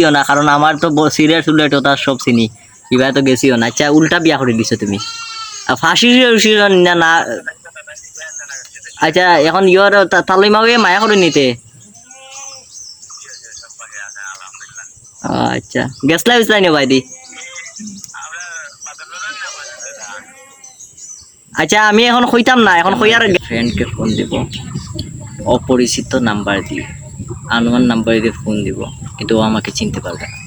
গেছিও না, কারণ আমার তো সিরিয়াস উল্লেট ওটা সব চিনি, এবার তো গেছিও না। আচ্ছা উল্টা বিয়া করে দিছো তুমি, ফাঁসি না না। আচ্ছা এখন ইয়র তালই মাও মায়া করে নিতে। আচ্ছা গেছলা বিছলাই নে ভাইদি। আচ্ছা আমি এখন কইতাম না, এখন কইয়ার ফ্রেন্ডকে ফোন দিব, অপরিচিত নাম্বার দিয়ে, আনওয়ান নাম্বার দিয়ে ফোন দিব, কিন্তু ও আমাকে চিনতে পারবে না।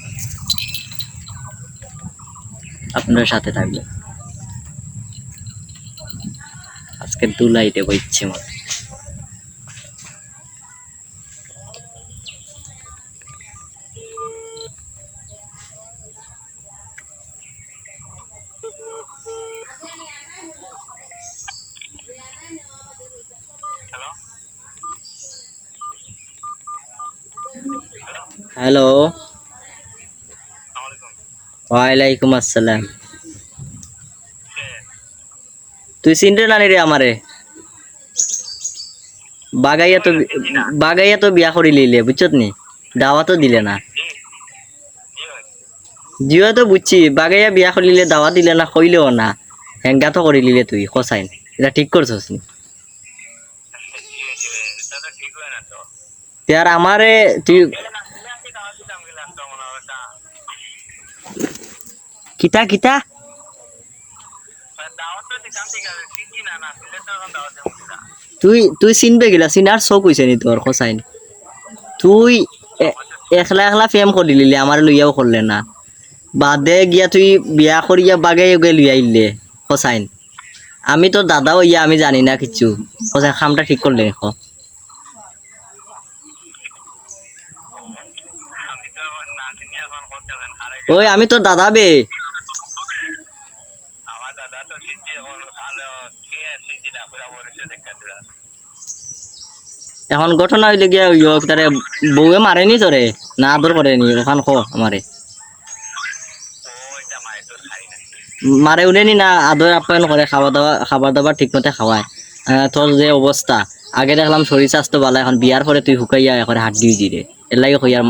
আপনার সাথে থাকবে, আজকে দুলাই দেবো ইচ্ছে মতো। হ্যালো, ওয়ালাইকুম আসসালাম। তুই চিনতে নানি রে আমারে? বাগাইয়া তো বিয়া করি লিলে, বুঝছত নি, দাওয়া তো দিলে না। জিও তো বুঝছি, বাগাইয়া বিয়া করিলে দাওয়া দিলে না, কইলেও না, হেঙ্গা তো করি লিলে তুই কসাইন, এটা ঠিক করছস নি? আর আমারে তুই কিতা কিতা তুই তুই চিনবে গেলা, চিনার চোখ হয়েছে নি তোর কসাইন? তুই একলা একলা ফেম করে লিলে, আমার লইয়াও করলে না, বাদে গিয়া তুই বিয়া করিয়া বাগে লইয়া আইলে কসাইন। আমি তো দাদাও ইয়া, আমি জানি না কিছু, কসাইন খামটা ঠিক করলে দেখো। ওই আমি তো দাদা বে। এখন ঘটনা হইলে গিয়া তারে বউয়ে মারেনি তোরে, না আদর করেনি? ওখান খো আমারে মারে উঠেনি না, আদর আপ্যায়ন করে, খাবার দাবার ঠিক মতে খাওয়ায়। তোর যে অবস্থা, আগে দেখলাম শরীর স্বাস্থ্য ভালো, এখন বিয়ার পরে তুই হুকাইয়া এখন হাত দিয়ে দিরে, এর লাগে কইয়ার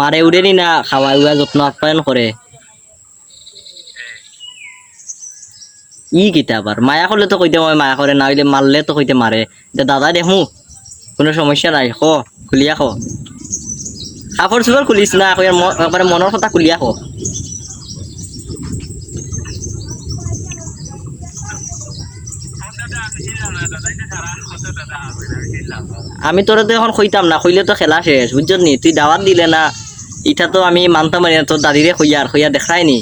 মারে উঠেনি না, খাওয়াই উয়া যত্ন আপ্যায়ন করে। ই কিতা আবার মায়া করলে তো কইতে হয় মায়া করে, না হইলে মারলে তো কইতে মারে। দাদা দেখু কোনো সমস্যা নাই, খো খুলিয়া খো, কাপড় চোপড় খুলিস না, একবারে মনের কথা খুলিয়া খো। আমি তোরা তো এখন কইতাম না, কইলে তো খেলা শেষ, বুঝছত নি? তুই দাওয়াত দিলে না, ইটা তো আমি মানতাম না। তোর দাদিরে কইয়া দেখাই নি,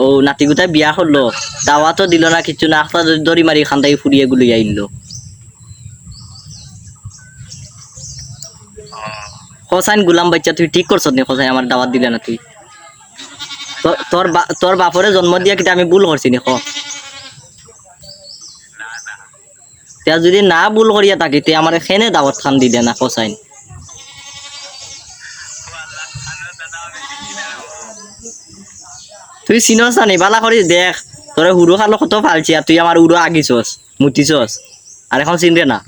ও নাতি গুতায় বিয়া করলো, দাওয়াতও দিল না, কিছু না, আখতা দড়ি মারি খান্দাই ফুরিয়ে গুলি আইলো। হোসাইন গুলাম বাচ্চা, তুই ঠিক করছ নি? হোসাইন আমার দাওয়াত দিলে না তুই, তোর বাপরে জন্ম দিয়া কিটা আমি ভুল করছি নি? যদি না ভুল করিয়া থাকি তে আমার খেনে দাওয়াত খান দিলে না হোসাইন? তুই চিনস নি? বালা করি দেখ, তোর হুড়ো খালো কত ফালছি, আর তুই আমার উড়ো আগিছস মুতিছস, আর এখন চিনরে না।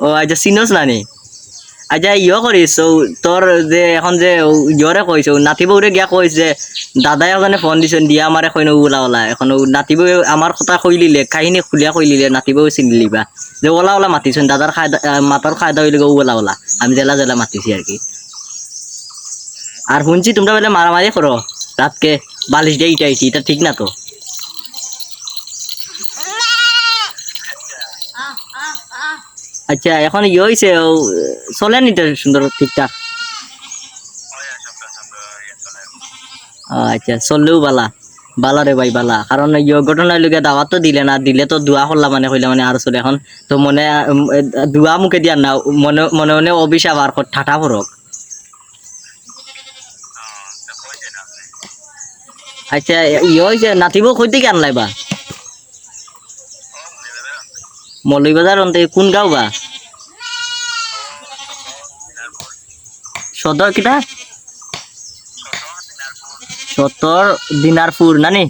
ও আচ্ছা চিনস না নি? আচ্ছা করিস তোর যে এখন যে ইয়রে কইস, নাতি বউরে গিয়া কইস যে দাদাই ওখানে ফোন দিছ দিয়া আমারে কইন ওলা ওলা, এখন নাতি বউ আমার কথা কইলিলে, কাহিনী খুলিয়া কইলিলে নাতি বউ চিনি লিবা যে ওলা ওলা মাতিছেন, দাদার মাতার খায়দা হইলে ওলা ওলা, আমি জেলা জেলা মাতিছি আর কি। আর শুনছি তোমরা বলে মারামারি করো রাতকে, বালিশ দিয়ে ইটাইছি, এটা ঠিক না তো? আচ্ছা এখন হয়েছে চলেন এটা সুন্দর ঠিকঠাক? আচ্ছা চললেও বালা, বালা রে ভাই বালা, কারণ ঘটনার লোকে দাওয়াত তো দিলে না, দিলে তো দোয়া করলাম মানে কইলে মানে আর চলে। এখন তো মনে দোয়া মুখে দিয়ার না, মনে মনে মনে অভিশাপ আর ঠাটা পড়ক। আচ্ছা হয়েছে নাতিব কইতে কি আনলাইবা? মৌলভীবাজার অন্তে কোন গাঁও বা? সদর কিটা? সতর দিনারপুর নানি?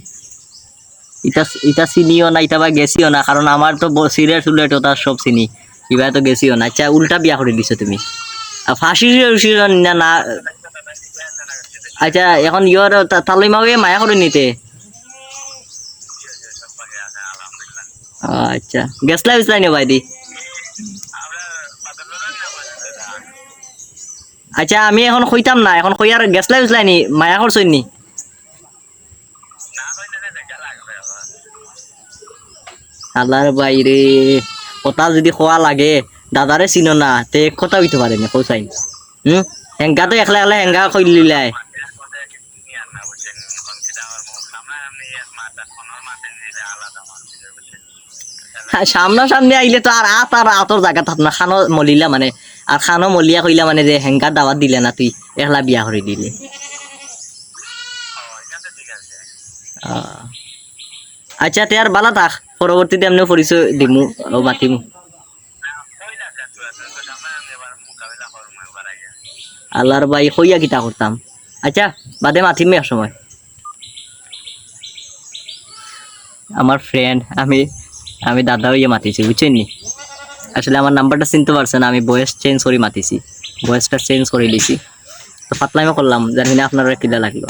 ইটা ইটা চিনিও না ইটা বা গেছিও না কারণ আমার তো সিরিয়াস উল্লেট তার সব চিনি ইবা তো গেছিও না আচ্ছা উল্টা বিয়া করে দিছো তুমি আর ফাঁসি না না আচ্ছা এখন ইয়র তালই মাওয়ে মায়া করে নিতে আচ্ছা গেছলা বিছলাই নে ভাই দি আচ্ছা আমি এখন কইতাম না এখন কই আর গেছলা বিছলাই নি মায়া করছই নি আল্লাহর বাইরে কথা যদি খোয়া লাগে দাদারে চিনো না তে এক কথা হইতে পারে না কৌসাই হেঙ্গা তো একলা একলা হেঙ্গা কই লিলাই সামনাসামনি আইলে তো আর আতর জায়গা থাক না খানো মলিলা মানে আর খানো মলিয়া কইলা মানে যে হেঙ্গা দাওয়াত দিলে না তুই একলা বিয়া করে দিলে আচ্ছা তে আর বালা থাক পরবর্তীতে এমনি পরিচয় দিমু ও মাতিমু আল্লাহর ভাই কইয়া কিতা করতাম আচ্ছা বাদে মাতিমে এক সময় আমার ফ্রেন্ড আমি দাদা হইয়া মাতিছি বুঝছেন নি আসলে আমার নাম্বারটা চিনতে পারছে না আমি ভয়েস চেঞ্জ করে মাতিছি ভয়েসটা চেঞ্জ করে দিছি তো পাতলামি করলাম জানি না আপনারা কিলা লাগলো